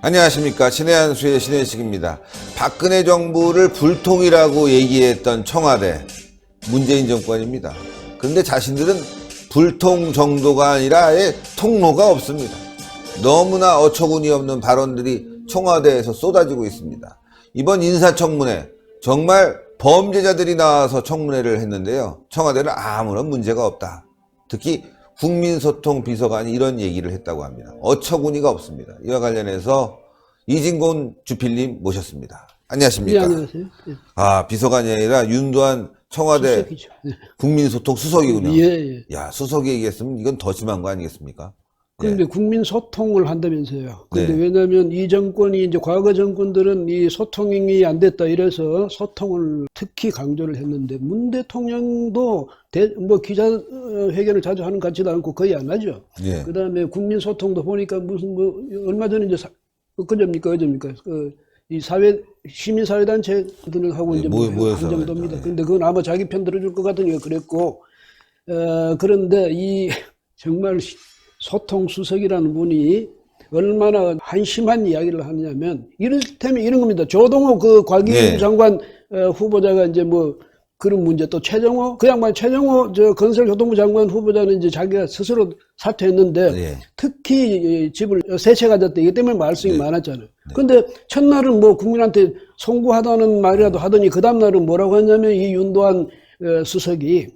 안녕하십니까. 신의 한수의 신혜식입니다. 박근혜 정부를 불통이라고 얘기했던 청와대, 문재인 정권입니다. 그런데 자신들은 불통 정도가 아니라 아예 통로가 없습니다. 너무나 어처구니 없는 발언들이 청와대에서 쏟아지고 있습니다. 이번 인사청문회 정말 범죄자들이 나와서 청문회를 했는데요. 청와대는 아무런 문제가 없다. 특히 국민소통 비서관이 이런 얘기를 했다고 합니다. 어처구니가 없습니다. 이와 관련해서 이진곤 주필님 모셨습니다. 안녕하십니까? 네, 안녕하세요. 네. 아, 비서관이 아니라 윤도한 청와대 수석이죠. 네. 국민소통 수석이군요. 예. 야, 수석이 얘기했으면 이건 더 심한 거 아니겠습니까? 그런데 국민 소통을 한다면서요. 그런데 네. 왜냐하면 이 정권이 이제 과거 정권들은 이 소통이 안 됐다 이래서 소통을 특히 강조를 했는데 문 대통령도 뭐 기자회견을 자주 하는 것 같지도 않고 거의 안 하죠. 예. 그다음에 국민 소통도 보니까 무슨 뭐 얼마 전에 이제 어제입니까 이 시민사회단체들하고 네, 이제 모여서 한 정도입니다. 네. 근데 그건 아마 자기 편 들어줄 것 같으니까 그랬고, 그런데 이 정말 소통수석이라는 분이 얼마나 한심한 이야기를 하느냐면, 이를테면 이런 겁니다. 조동호 그 과기부 네. 장관 후보자가 이제 뭐 그런 문제, 또 최정호, 그 양반 최정호 저 건설교통부 장관 후보자는 이제 자기가 스스로 사퇴했는데, 네. 특히 집을 세 채 가졌다. 이것 때문에 말씀이 네. 많았잖아요. 근데 첫날은 뭐 국민한테 송구하다는 말이라도 하더니 그 다음날은 뭐라고 했냐면 이 윤도한 수석이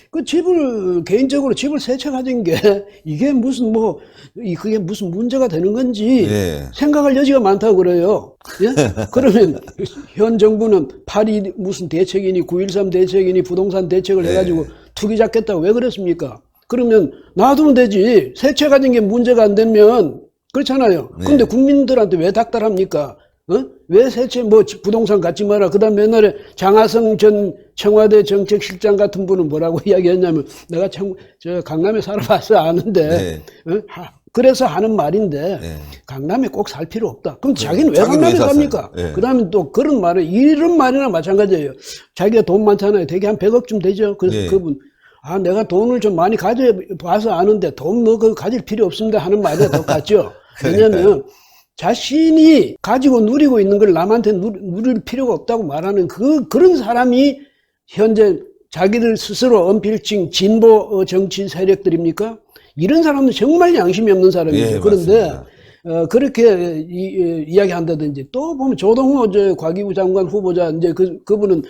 그 집을 개인적으로 집을 세 채 가진 게 이게 무슨 뭐 그게 무슨 문제가 되는 건지 네. 생각할 여지가 많다고 그래요. 예? 그러면 현 정부는 8.2 무슨 대책이니 9.13 대책이니 부동산 대책을 네. 해가지고 투기 잡겠다고 왜 그랬습니까? 그러면 놔두면 되지. 세 채 가진 게 문제가 안 되면 그렇잖아요. 네. 근데 국민들한테 왜 닥달합니까? 왜 세채 뭐 부동산 갖지 마라. 그 다음에 옛날에 장하성 전 청와대 정책실장 같은 분은 뭐라고 이야기했냐면 내가 저 강남에 살아봐서 아는데 네. 그래서 하는 말인데 네. 강남에 꼭 살 필요 없다. 그럼 자기는 왜 강남에 왜 삽니까? 샀어요? 네. 그 다음에 또 그런 말을 이런 말이나 마찬가지예요. 자기가 돈 많잖아요. 되게 한 100억쯤 되죠. 그래서 네. 그분 내가 돈을 좀 많이 가져봐서 아는데 돈 뭐 그거 가질 필요 없습니다 하는 말이 똑같죠. 왜냐면 자신이 가지고 누리고 있는 걸 남한테 누릴 필요가 없다고 말하는 그런 사람이 현재 자기들 스스로 언필칭 진보 정치 세력들입니까? 이런 사람은 정말 양심이 없는 사람이죠. 예, 그런데 맞습니다. 그렇게 이야기한다든지 또 보면 조동호 과기부 장관 후보자 이제 그분은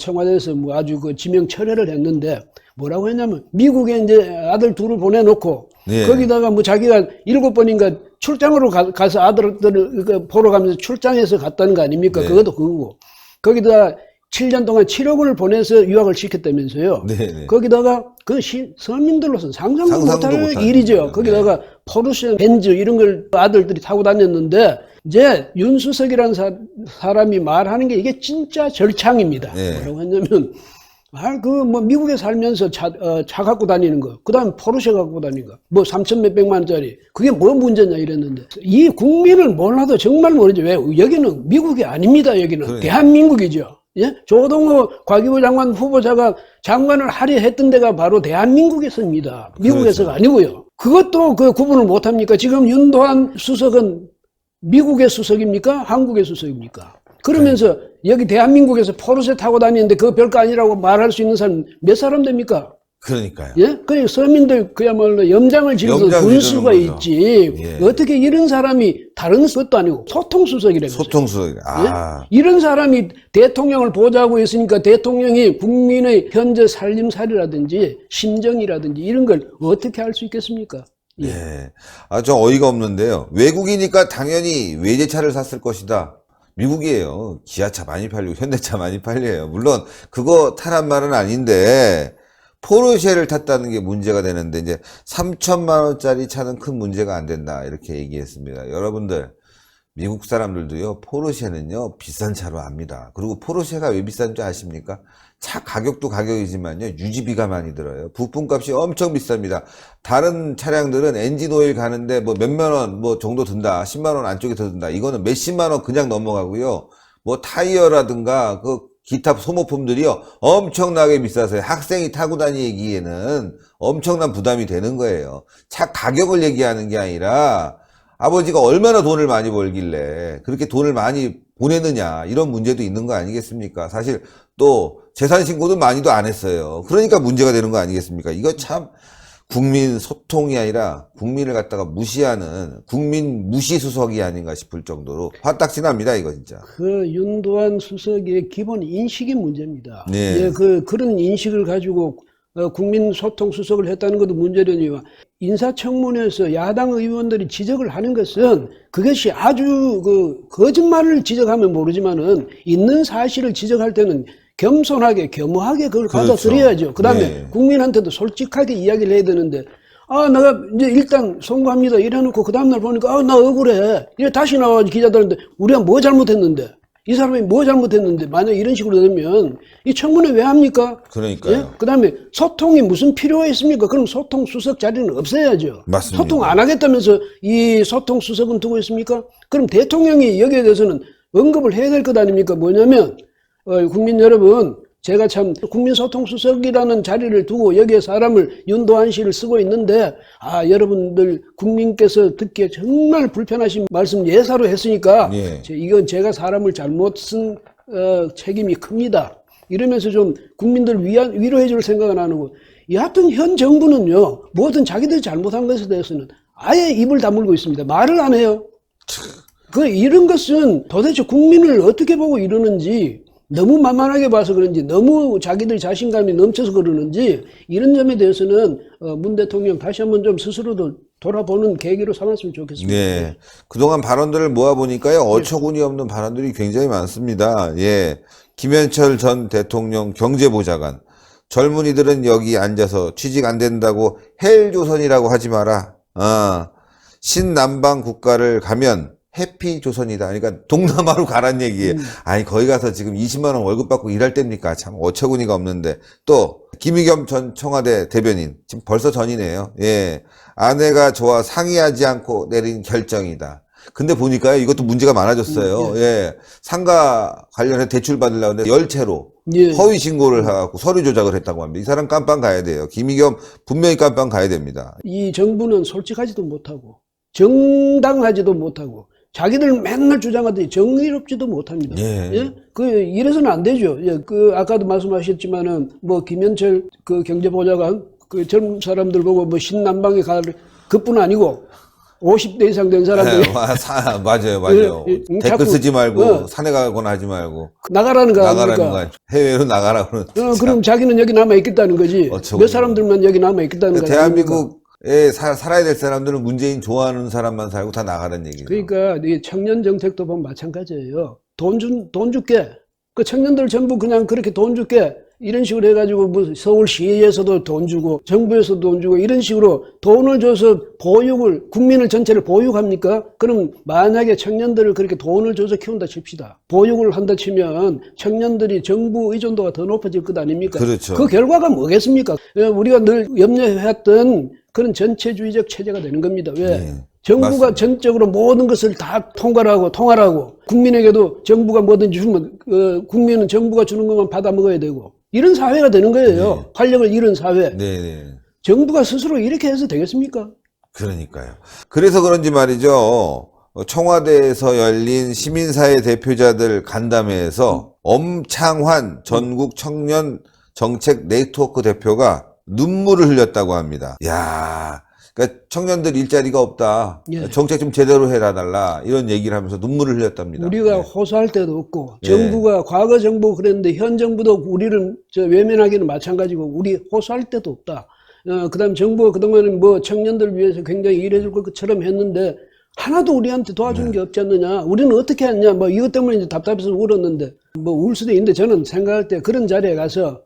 청와대에서 뭐 아주 그 지명 철회를 했는데 뭐라고 했냐면 미국에 이제 아들 둘을 보내놓고 예. 거기다가 뭐 자기가 7번인가 출장으로 가서 아들들을 보러 가면서 출장해서 갔다는 거 아닙니까? 네. 그것도 그거고 거기다 7년 동안 7억을 원을 보내서 유학을 시켰다면서요. 네. 거기다가 서민들로서는 상상도 못할 못하는 일이죠. 일이죠. 거기다가 네. 포르쉐 벤츠 이런 걸 아들들이 타고 다녔는데 이제 윤수석이라는 사람이 말하는 게 이게 진짜 절창입니다. 네. 뭐라고 했냐면 뭐 미국에 살면서 차 갖고 다니는 거, 그 다음에 포르쉐 갖고 다니는 거, 뭐 3천 몇백만 원짜리, 그게 뭐 문제냐 이랬는데, 이 국민을 몰라도 정말 모르죠. 왜? 여기는 미국이 아닙니다. 여기는 그러니까. 대한민국이죠. 예? 조동호 과기부 장관 후보자가 장관을 하려 했던 데가 바로 대한민국에서입니다. 미국에서가 그렇죠. 아니고요. 그것도 그 구분을 못 합니까? 지금 윤도한 수석은 미국의 수석입니까? 한국의 수석입니까? 그러면서 여기 대한민국에서 포르쉐 타고 다니는데 그거 별거 아니라고 말할 수 있는 사람 몇 사람 됩니까? 그러니까요. 예? 그 서민들 그야말로 염장을 지어서 볼 수가 지르는 거죠. 있지. 예. 어떻게 이런 사람이 다른 것도 아니고 소통수석이라면서요. 소통수석. 아. 예? 이런 사람이 대통령을 보좌하고 있으니까 대통령이 국민의 현재 살림살이라든지 심정이라든지 이런 걸 어떻게 할 수 있겠습니까? 예. 예. 아, 저 어이가 없는데요. 외국이니까 당연히 외제차를 샀을 것이다. 미국이에요. 기아차 많이 팔리고 현대차 많이 팔려요. 물론 그거 타란 말은 아닌데 포르쉐를 탔다는 게 문제가 되는데 이제 3천만 원짜리 차는 큰 문제가 안 된다 이렇게 얘기했습니다. 여러분들 미국 사람들도요 포르쉐는요 비싼 차로 압니다. 그리고 포르쉐가 왜 비싼 줄 아십니까? 차 가격도 가격이지만요 유지비가 많이 들어요. 부품값이 엄청 비쌉니다. 다른 차량들은 엔진 오일 가는데 뭐 몇만 원 뭐 정도 든다, 10만 원 안쪽에 더 든다. 이거는 몇십만 원 그냥 넘어가고요. 뭐 타이어라든가 그 기타 소모품들이요 엄청나게 비싸서요. 학생이 타고 다니기에는 엄청난 부담이 되는 거예요. 차 가격을 얘기하는 게 아니라 아버지가 얼마나 돈을 많이 벌길래 그렇게 돈을 많이 보내느냐 이런 문제도 있는 거 아니겠습니까? 사실 또 재산 신고도 많이도 안 했어요. 그러니까 문제가 되는 거 아니겠습니까? 이거 참 국민 소통이 아니라 국민을 갖다가 무시하는 국민 무시 수석이 아닌가 싶을 정도로 화딱지 납니다, 이거 진짜. 그 윤도한 수석의 기본 인식이 문제입니다. 네. 예, 그런 인식을 가지고 국민 소통 수석을 했다는 것도 문제려니와 인사청문회에서 야당 의원들이 지적을 하는 것은 그것이 아주 거짓말을 지적하면 모르지만은 있는 사실을 지적할 때는 겸손하게 겸허하게 그걸 그렇죠. 받아들여야죠. 그다음에 네. 국민한테도 솔직하게 이야기를 해야 되는데 내가 이제 일단 송구합니다 이래놓고 그 다음날 보니까 나 억울해 이래 다시 나와가지고 기자들한테 우리가 뭐 잘못했는데 이 사람이 뭐 잘못했는데 만약 이런 식으로 되면 이 청문회 왜 합니까? 그러니까요. 예? 그다음에 소통이 무슨 필요가 있습니까? 그럼 소통 수석 자리는 없애야죠. 맞습니다. 소통 안 하겠다면서 이 소통 수석은 두고 있습니까? 그럼 대통령이 여기에 대해서는 언급을 해야 될 것 아닙니까? 뭐냐면 국민 여러분, 제가 참 국민소통수석이라는 자리를 두고 여기에 사람을 윤도한 씨를 쓰고 있는데 여러분들 국민께서 듣기에 정말 불편하신 말씀 예사로 했으니까 예. 이건 제가 사람을 잘못 쓴 책임이 큽니다. 이러면서 좀 국민들 위로해 줄 생각은 안 하고 여하튼 현 정부는요 뭐든 자기들이 잘못한 것에 대해서는 아예 입을 다물고 있습니다. 말을 안 해요. 이런 것은 도대체 국민을 어떻게 보고 이러는지 너무 만만하게 봐서 그런지 너무 자기들 자신감이 넘쳐서 그러는지 이런 점에 대해서는 문 대통령 다시 한번 좀 스스로도 돌아보는 계기로 삼았으면 좋겠습니다. 네. 그동안 발언들을 모아보니까요, 어처구니 없는 발언들이 굉장히 많습니다. 예. 김현철 전 대통령 경제보좌관. 젊은이들은 여기 앉아서 취직 안 된다고 헬조선이라고 하지 마라. 신남방 국가를 가면 해피조선이다. 그러니까 동남아로 가란 얘기예요. 아니 거기 가서 지금 20만 원 월급 받고 일할 때입니까? 참 어처구니가 없는데. 또 김의겸 전 청와대 대변인. 지금 벌써 전이네요. 예. 아내가 저와 상의하지 않고 내린 결정이다. 근데 보니까요, 이것도 문제가 많아졌어요. 예. 상가 관련해 대출 받으려고 했는데 열채로 허위 신고를 해갖고 서류 조작을 했다고 합니다. 이 사람 깜빵 가야 돼요. 김의겸 분명히 깜빵 가야 됩니다. 이 정부는 솔직하지도 못하고 정당하지도 못하고 자기들 맨날 주장하더니 정의롭지도 못합니다. 예. 예? 이래서는 안 되죠. 예. 아까도 말씀하셨지만은, 김현철 경제보좌관, 젊은 사람들 보고 신남방에 그뿐 아니고, 50대 이상 된 사람들이. 맞아요. 댓글 쓰지 말고, 산에 가거나 하지 말고. 나가라는 거 아닙니까? 해외로 나가라고는. 그럼 자기는 여기 남아있겠다는 거지. 몇 사람들만 여기 남아있겠다는 거지. 대한민국, 살아야 될 사람들은 문재인 좋아하는 사람만 살고 다 나가는 얘기죠. 그러니까 이 청년 정책도 보면 마찬가지예요. 돈 줄게. 그 청년들 전부 그냥 그렇게 돈 줄게. 이런 식으로 해가지고 뭐 서울시에서도 돈 주고 정부에서도 돈 주고 이런 식으로 돈을 줘서 국민을 전체를 보육합니까? 그럼 만약에 청년들을 그렇게 돈을 줘서 키운다 칩시다. 보육을 한다 치면 청년들이 정부 의존도가 더 높아질 것 아닙니까? 그렇죠. 그 결과가 뭐겠습니까? 우리가 늘 염려해왔던 그런 전체주의적 체제가 되는 겁니다. 왜? 네, 정부가 맞습니다. 전적으로 모든 것을 다 통할하고 국민에게도 정부가 뭐든지 주면 국민은 정부가 주는 것만 받아 먹어야 되고 이런 사회가 되는 거예요. 네. 활력을 잃은 사회. 네. 정부가 스스로 이렇게 해서 되겠습니까? 그러니까요. 그래서 그런지 말이죠. 청와대에서 열린 시민사회 대표자들 간담회에서 엄창환 전국 청년 정책 네트워크 대표가 눈물을 흘렸다고 합니다. 야, 그러니까 청년들 일자리가 없다. 예. 정책 좀 제대로 해달라. 이런 얘기를 하면서 눈물을 흘렸답니다. 우리가 네. 호소할 때도 없고 예. 정부가 과거 정부 그랬는데 현 정부도 우리를 외면하기는 마찬가지고 우리 호소할 때도 없다. 그다음 정부가 그동안은 뭐 청년들 위해서 굉장히 일해줄 것처럼 했는데 하나도 우리한테 도와주는 게 없지 않느냐. 우리는 어떻게 했냐. 뭐 이것 때문에 이제 답답해서 울었는데 뭐 울 수도 있는데 저는 생각할 때 그런 자리에 가서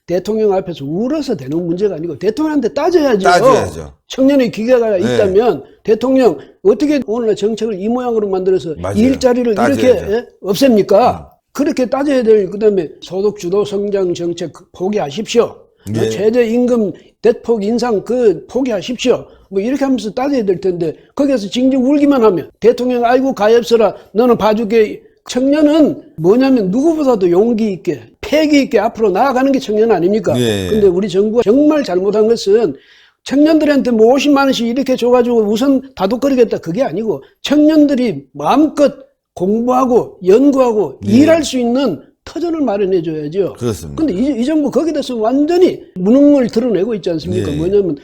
대통령 앞에서 울어서 되는 문제가 아니고 대통령한테 따져야죠. 청년의 기회가 있다면 대통령 어떻게 오늘날 정책을 이 모양으로 만들어서 맞아요. 일자리를 따져야죠. 이렇게 없앱니까? 그렇게 따져야 될 그다음에 소득 주도 성장 정책 포기하십시오. 네. 최저임금 대폭 인상 포기하십시오. 뭐 이렇게 하면서 따져야 될 텐데 거기에서 징징 울기만 하면 대통령 아이고 가엾어라 너는 봐줄게. 청년은 뭐냐면 누구보다도 용기 있게 패기 있게 앞으로 나아가는 게 청년 아닙니까? 네. 근데 우리 정부가 정말 잘못한 것은 청년들한테 뭐 50만 원씩 이렇게 줘가지고 우선 다독거리겠다. 그게 아니고 청년들이 마음껏 공부하고 연구하고 네. 일할 수 있는 터전을 마련해 줘야죠. 그렇습니다. 근데 이 정부 거기에 대해서 완전히 무능을 드러내고 있지 않습니까? 네. 뭐냐면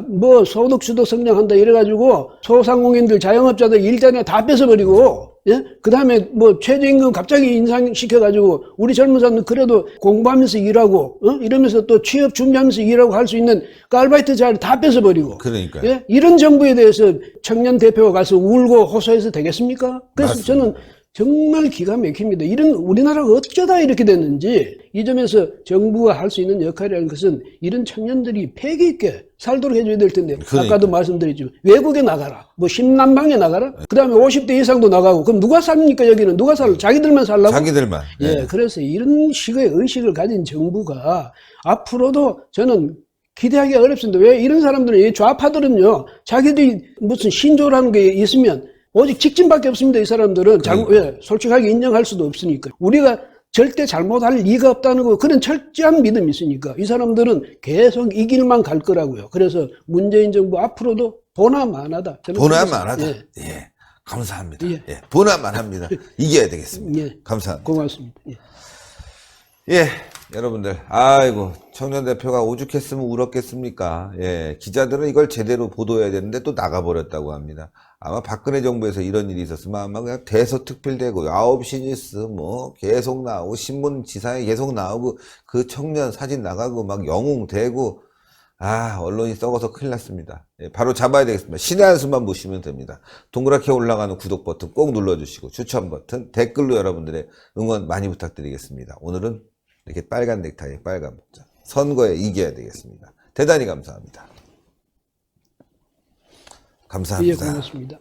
뭐 소득 주도 성장한다 이래가지고 소상공인들 자영업자들 일자리가 다 뺏어버리고 예? 그 다음에 뭐 최저임금 갑자기 인상시켜가지고 우리 젊은 사람들 그래도 공부하면서 일하고 이러면서 또 취업 준비하면서 일하고 할 수 있는 그 아르바이트 자리 다 뺏어버리고 그러니까요. 예? 이런 정부에 대해서 청년 대표가 가서 울고 호소해서 되겠습니까? 그래서 맞습니다. 저는 정말 기가 막힙니다. 이런 우리나라가 어쩌다 이렇게 됐는지 이 점에서 정부가 할 수 있는 역할이라는 것은 이런 청년들이 패기 있게 살도록 해줘야 될 텐데 그러니까요. 아까도 말씀드렸지만 외국에 나가라 뭐 심남방에 나가라 그 다음에 50대 이상도 나가고 그럼 누가 삽니까? 여기는 누가 살라? 자기들만 살라고? 자기들만. 예, 네. 그래서 이런 식의 의식을 가진 정부가 앞으로도 저는 기대하기가 어렵습니다. 왜 이런 사람들은 이 좌파들은요 자기들이 무슨 신조라는 게 있으면 오직 직진밖에 없습니다. 이 사람들은 왜 솔직하게 인정할 수도 없으니까 우리가 절대 잘못할 리가 없다는 거 그런 철저한 믿음이 있으니까 이 사람들은 계속 이 길만 갈 거라고요. 그래서 문재인 정부 앞으로도 보나마나다. 저는 보나마나다. 예. 예. 감사합니다. 예. 예. 보나마나입니다. 이겨야 되겠습니다. 예. 감사합니다. 고맙습니다. 예. 예, 여러분들, 아이고, 청년 대표가 오죽했으면 울었겠습니까? 예, 기자들은 이걸 제대로 보도해야 되는데 또 나가버렸다고 합니다. 아마 박근혜 정부에서 이런 일이 있었으면 아마 그냥 대서특필되고 9시 뉴스 뭐 계속 나오고 신문 지상에 계속 나오고 그 청년 사진 나가고 막 영웅되고 언론이 썩어서 큰일 났습니다. 예, 바로 잡아야 되겠습니다. 신의 한수만 보시면 됩니다. 동그랗게 올라가는 구독 버튼 꼭 눌러주시고 추천 버튼, 댓글로 여러분들의 응원 많이 부탁드리겠습니다. 오늘은 이렇게 빨간 넥타이, 빨간 모자. 선거에 이겨야 되겠습니다. 대단히 감사합니다. 예, 감사합니다. 고맙습니다.